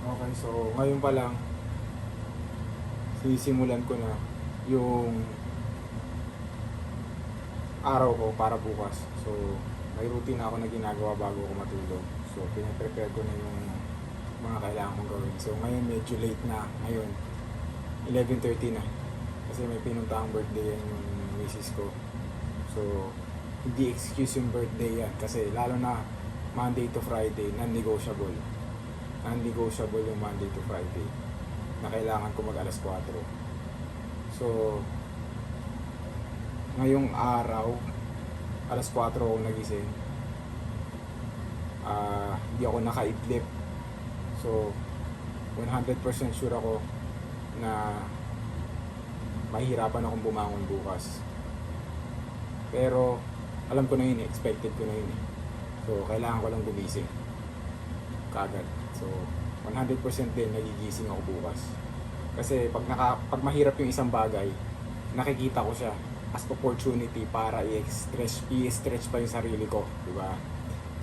Okay, so ngayon pa lang, sisimulan ko na yung araw ko para bukas. So, may routine ako na ginagawa bago ako matulog. So, pinaprepare ko na yung mga kailangan kong gawin. So, ngayon medyo late na. Ngayon, 11:30 na. Kasi may pinuntahang birthday yan yung misis ko. So, hindi excuse yung birthday yan. Kasi lalo na Monday to Friday, non-negotiable. Non-negotiable yung Monday to Friday na kailangan ko mag alas 4. So, ngayong araw, alas 4 ako nagising. Hindi ako nakaidlip. So, 100% sure ako na mahihirapan akong bumangon bukas. Pero, alam ko na yun, expected ko na yun. So, kailangan ko lang gumising kagad. So, 100% din nagigising ako bukas. Kasi pag mahirap yung isang bagay, nakikita ko siya as opportunity para i-stretch pa yung sarili ko, di ba?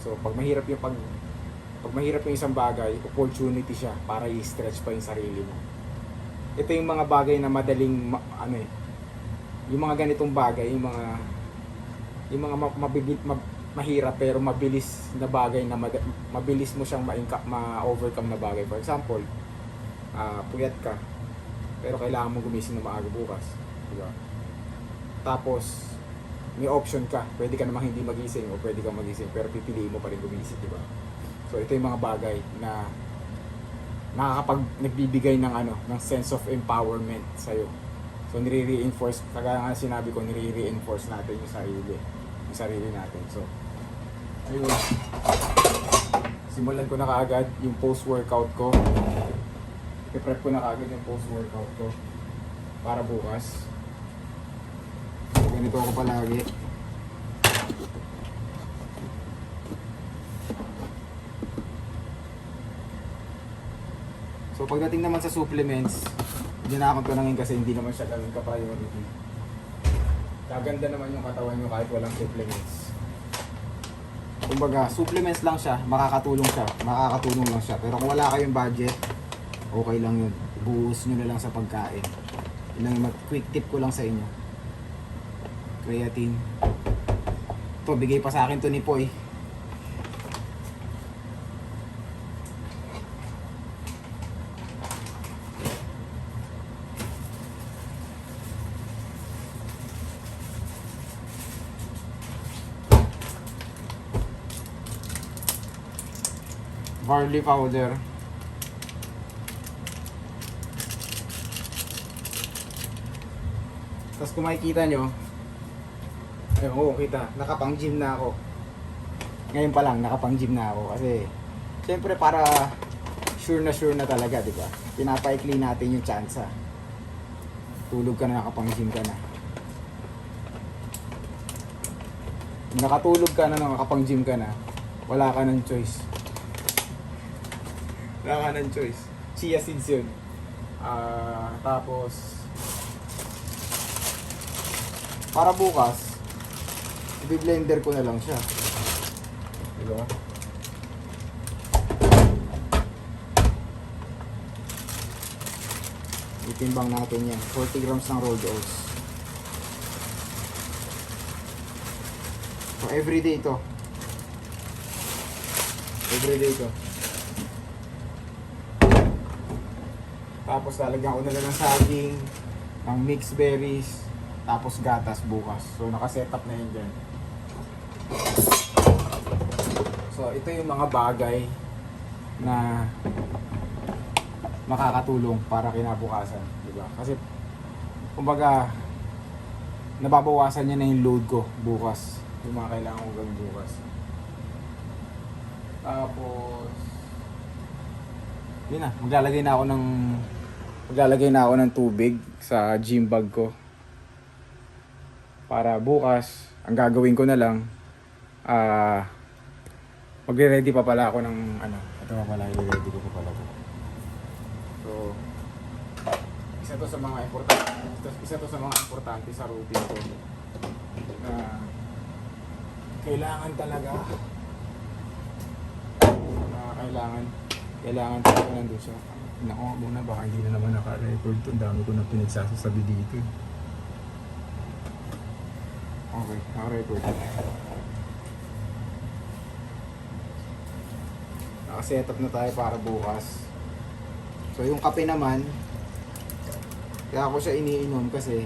So, pag mahirap yung isang bagay, opportunity siya para i-stretch pa yung sarili mo. Ito yung mga bagay na madaling yung mga ganitong bagay, yung mga mahirap pero mabilis na bagay na mabilis mo siyang ma-overcome na bagay. For example, puyat ka pero kailangan mo gumising na maaga bukas, di ba? Tapos may option ka, pwede ka namang hindi magising o pwede kang magising pero pipiliin mo pa rin gumising, di ba? So ito yung mga bagay na nagbibigay ng sense of empowerment sa iyo. So nire-reinforce, kagaya nga sinabi ko, nire-reinforce natin yung sarili natin. So ayun, simulan ko na kaagad yung post-workout ko. I-prep ko na kaagad yung post-workout ko para bukas. So, ganito ako palagi. So pagdating naman sa supplements, hindi na akong tanongin kasi hindi naman siya ganun ka-priority. Gaganda naman yung katawan nyo kahit walang supplements. Kumbaga, supplements lang siya, makakatulong lang siya. Pero kung wala kayong budget, okay lang yun. Buhos nyo na lang sa pagkain. Yun lang yung quick tip ko lang sa inyo. Creatine. Ito, bigay pa sa akin to ni Poy. Barley powder. Tapos kung makikita nyo, ayun, oo, kita, nakapang gym na ako. Ngayon pa lang, nakapang gym na ako. Kasi, syempre para sure na talaga, di ba? Pinapaikli natin yung tsansa. Tulog ka na, nakapang gym ka na. Nakatulog ka na, nakapang gym ka na, wala ka ng choice. Wala ka ng choice. Chia seeds yun. Tapos, para bukas, i-blender ko na lang siya. Diba? Itimbang natin yan. 40 grams ng rolled oats. So, everyday ito. Everyday ito. Tapos lalagyan ko na lang ng saging, ng mixed berries, tapos gatas bukas. So naka-setup na yun dyan. So ito yung mga bagay na makakatulong para kinabukasan, di ba? Kasi kumbaga nababawasan niya na yung load ko bukas, yung mga kailangan kong gawin bukas. Tapos yun na, maglalagay na ako ng tubig sa gym bag ko. Para bukas, ang gagawin ko na lang, magre-ready pa pala ako ng ito pa pala, i-ready ko pa pala ito. So, isa to sa mga importante sa routine ko na kailangan talaga Kailangan talaga nandun siya. Nako muna, baka hindi na naman naka-record to. Ang dami ko na pinagsasasabi dito. Okay, naka-record. Naka-set up na tayo para bukas. So yung kape naman, kaya ako siya iniinom kasi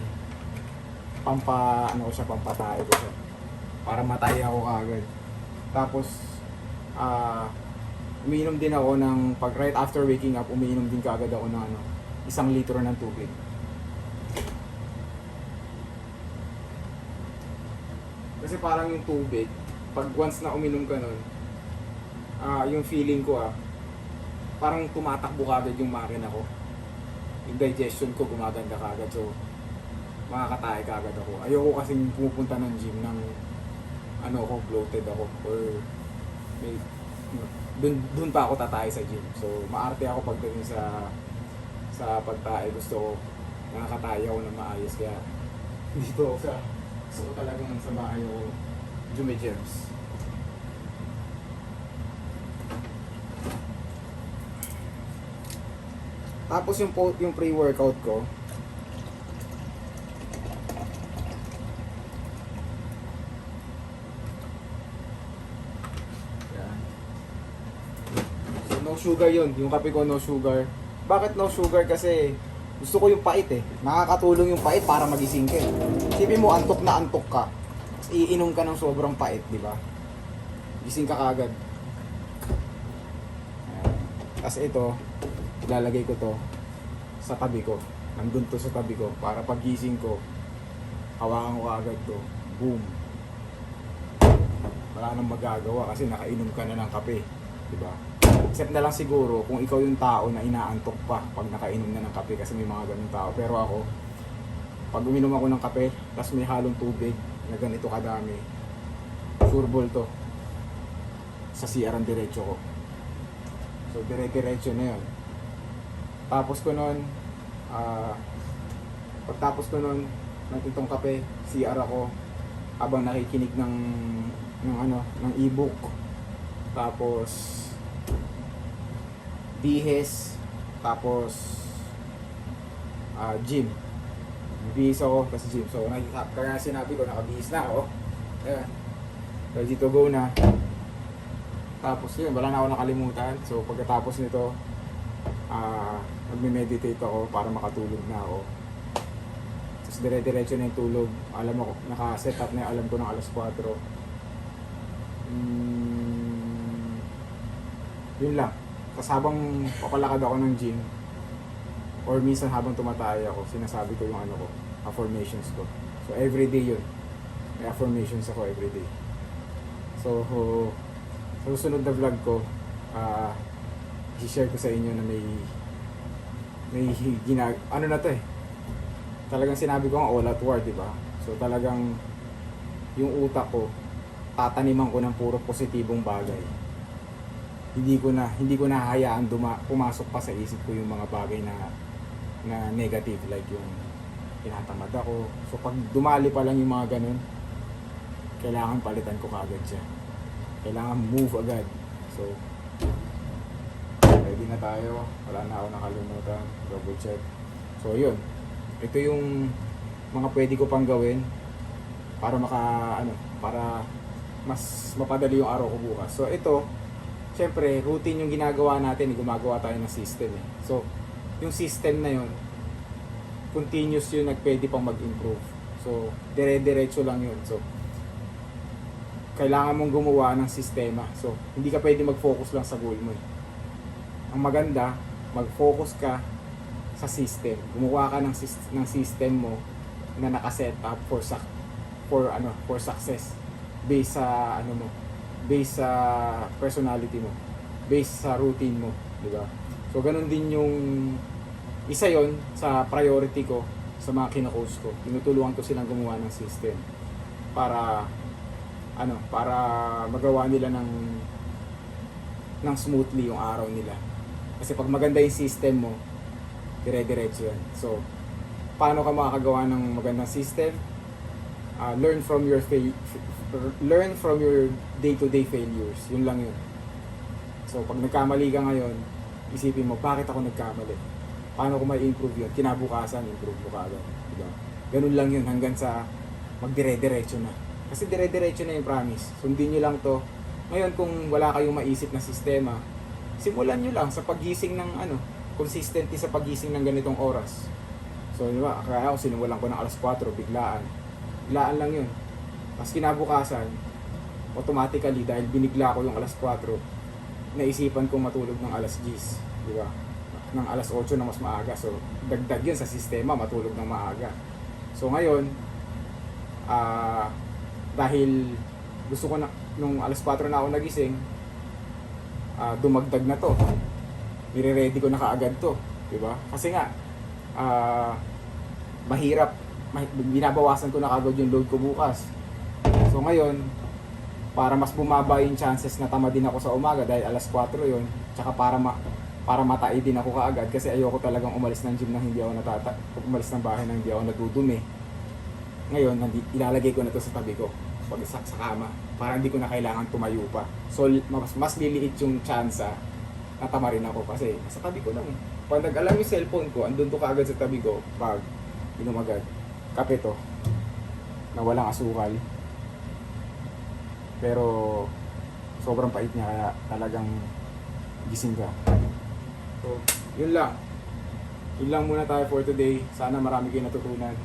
pampatay ko siya. Para matay ako agad. Tapos, umiinom din ako ng, pag right after waking up, umiinom din kaagad ako ng 1 litro ng tubig. Kasi parang yung tubig, pag once na uminom ka nun, yung feeling ko parang tumatakbo kaagad yung makina ko. Yung digestion ko gumaganda kaagad, so makakatae kaagad ako. Ayoko kasing pumupunta ng gym ng bloated ako or may dun pa ako tatay sa gym. So maarte ako pagdating sa pagtae. Gusto ko nakakataya ako ng maayos, kaya dito ako so talagang sa maayo Jume-Gems. Tapos yung pre-workout ko, no sugar yun. Yung kape ko no sugar. Bakit no sugar? Kasi gusto ko yung pait eh. Nakakatulong yung pait para magising ka eh. Sipin mo, antok na antok ka. Iinom ka ng sobrang pait, di ba? Gising ka kagad. Tapos ito, ilalagay ko to sa tabi ko. Nandun to sa tabi ko. Para pagising ko, hawakan ko agad to. Boom. Wala nang magagawa kasi nakainom ka na ng kape. Diba? Except na lang siguro kung ikaw yung tao na inaantok pa pag nakainom na ng kape, kasi may mga ganung tao. Pero ako, pag uminom ako ng kape tapos may halong tubig na ganito kadami, sureball to. Sa CR ang diretso ko. So dire-diretso na yun. Tapos ko nun, pagtapos ko nun ng itong kape, CR ako habang nakikinig ng e-book. Tapos bihes, tapos gym. Bihis ako, tapos gym. So kaya sinabi ko, nakabihis na ako. Ayan. Ready to go na. Tapos yun, wala na ako nakalimutan. So pagkatapos nito, magme-meditate ako para makatulog na ako. Tapos dire-diretso na yung tulog. Alam mo, naka-set up na yung alam ko ng alas 4. Yun lang. Tapos habang papalakad ako ng gym, or minsan habang tumataya ako, sinasabi ko yung affirmations ko. So everyday yun. May affirmations ako everyday. So sa susunod na vlog ko, i-share ko sa inyo na may na to eh. Talagang sinabi ko nga all out war, di ba? So talagang yung utak ko, tataniman ko ng puro positibong bagay. Hindi ko na hayaan pumasok pa sa isip ko yung mga bagay na negative, like yung tinatamad ako. So pag dumali pa lang yung mga ganun, kailangan palitan ko kagad siya. Kailangan move agad. So ready na tayo. Wala na ako nakalimutan. Double check. So yun. Ito yung mga pwede ko pang gawin para para mas mapadali yung araw ko bukas. So ito, syempre, routine yung ginagawa natin, gumagawa tayo ng system eh. So, yung system na yun, continuous yun, pwede pang mag-improve. So, dire-diretso lang yun. So, kailangan mong gumawa ng sistema. So, hindi ka pwede mag-focus lang sa goal mo eh. Ang maganda, mag-focus ka sa system. Gumawa ka ng system mo na nakaset up for success based sa based sa personality mo, based sa routine mo, di ba? So ganun din yung isa yon sa priority ko sa mga kino-coach ko. Tinutulungan ko silang gumawa ng system para para magawa nila ng smoothly yung araw nila. Kasi pag maganda yung system mo, dire-diretso yan. So paano ka makakagawa ng magandang system? Learn from your day-to-day failures. Yun lang yun. So pag nagkamali ka ngayon, isipin mo, bakit ako nagkamali? Paano ko ma-improve yun? Kinabukasan, improve mo kaagad. Diba? Ganun lang yun hanggang sa magdire-diretso na. Kasi dire-diretso na yung promise. Sundin nyo lang to. Ngayon, kung wala kayong maisip na sistema, simulan nyo lang sa pagising ng consistency sa pagising ng ganitong oras. So, di ba? Kaya ako sinimulan ko ng alas 4, biglaan. Biglaan lang yun. Tapos kinabukasan, automatically, dahil binigla ko yung alas 4, naisipan kong matulog ng alas 10. Di ba? Ng alas 8 na mas maaga. So, dagdag yun sa sistema, matulog ng maaga. So, ngayon, dahil gusto ko na, nung alas 4 na ako nagising, dumagdag na to. Nire-ready ko na kaagad to. Diba? Kasi nga, mahirap. Binabawasan ko na kaagad yung load ko bukas. So ngayon, para mas bumaba yung chances na tama din ako sa umaga dahil alas 4 yun, tsaka para matai din ako kaagad kasi ayoko talagang umalis ng gym nang hindi ako umalis ng bahay nang hindi ako nadudumi. Ngayon, ilalagay ko na to sa tabi ko pag sa kama para hindi ko na kailangan tumayo pa. So mas liliit yung chance na tama rin ako kasi sa tabi ko lang eh. Pag nag-alarm yung cellphone ko, andun to kaagad sa tabi ko pag inom agad. Kape to na walang asukal. Pero sobrang pait niya kaya talagang gising ka. So, yun lang. Yun lang muna tayo for today. Sana marami kayo natutunan.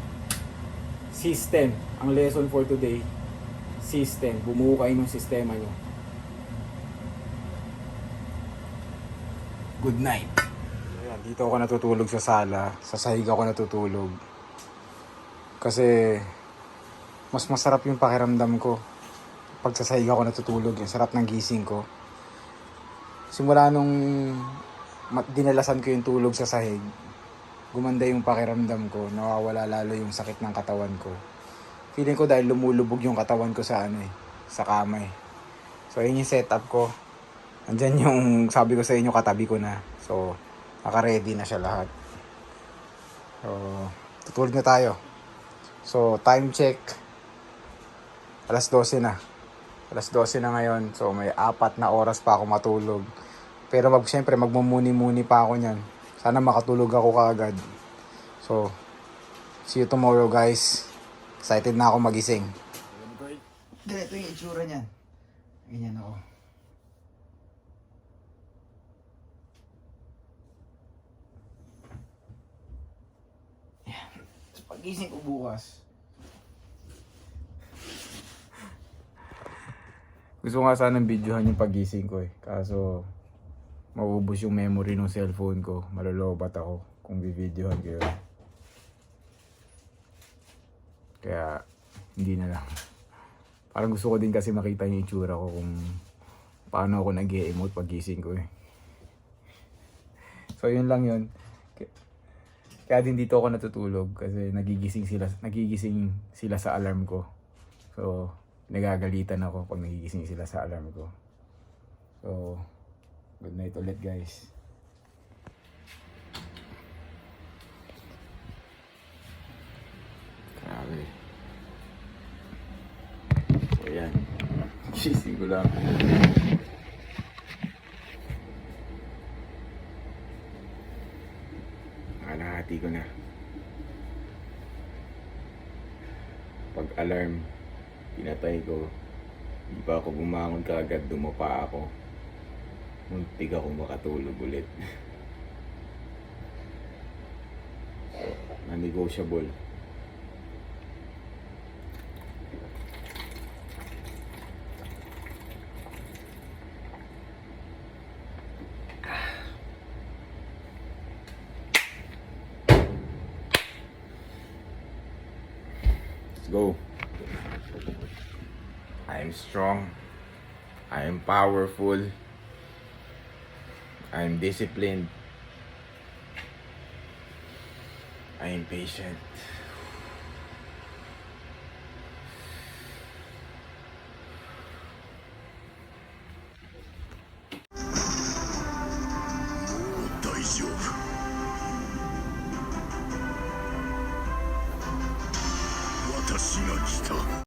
System. Ang lesson for today, system. Bumuo kayo ng sistema nyo. Good night. Ayan, dito ako natutulog sa sala. Sa sahig ako natutulog. Kasi mas masarap yung pakiramdam ko pag sa sahig ako natutulog. Yung sarap ng gising ko. Simula nung dinalasan ko yung tulog sa sahig, gumanda yung pakiramdam ko. Nawawala lalo yung sakit ng katawan ko. Feeling ko dahil lumulubog yung katawan ko sa sa kama eh. So yun yung setup ko. Andyan yung sabi ko sa inyo, katabi ko na. So naka-ready na siya lahat. So tutulog na tayo. So time check, alas 12 na. Alas 12 na ngayon. So may 4 na oras pa ako matulog. Pero syempre magmumuni-muni pa ako niyan. Sana makatulog ako kaagad. So see you tomorrow guys. Excited na ako magising. Ganito yung itsura niyan. Ganyan ako. Yan. Tapos pagising ko bukas, gusto nga sanang videohan yung pagising ko eh. Kaso maubos yung memory ng cellphone ko. Malolobat ako kung bibidyohan ko yun. Kaya hindi na lang. Parang gusto ko din kasi makita yung itsura ko kung paano ako nag-e-emote pagising ko eh. So yun lang yun. Kaya din dito ako natutulog kasi nagigising sila sa alarm ko. So nagagalitan ako pag nagigising sila sa alarm ko. So good night ulit guys. Grabe. So yan. Gising ko lang. Kalahati ko na. Pag alarm, pinatay ko. Hindi pa ako bumangon kaagad, dumapa ako. Muntik ako makatulog ulit. So, non-negotiable. Let's go. I am strong. I am powerful. I am disciplined. I am patient.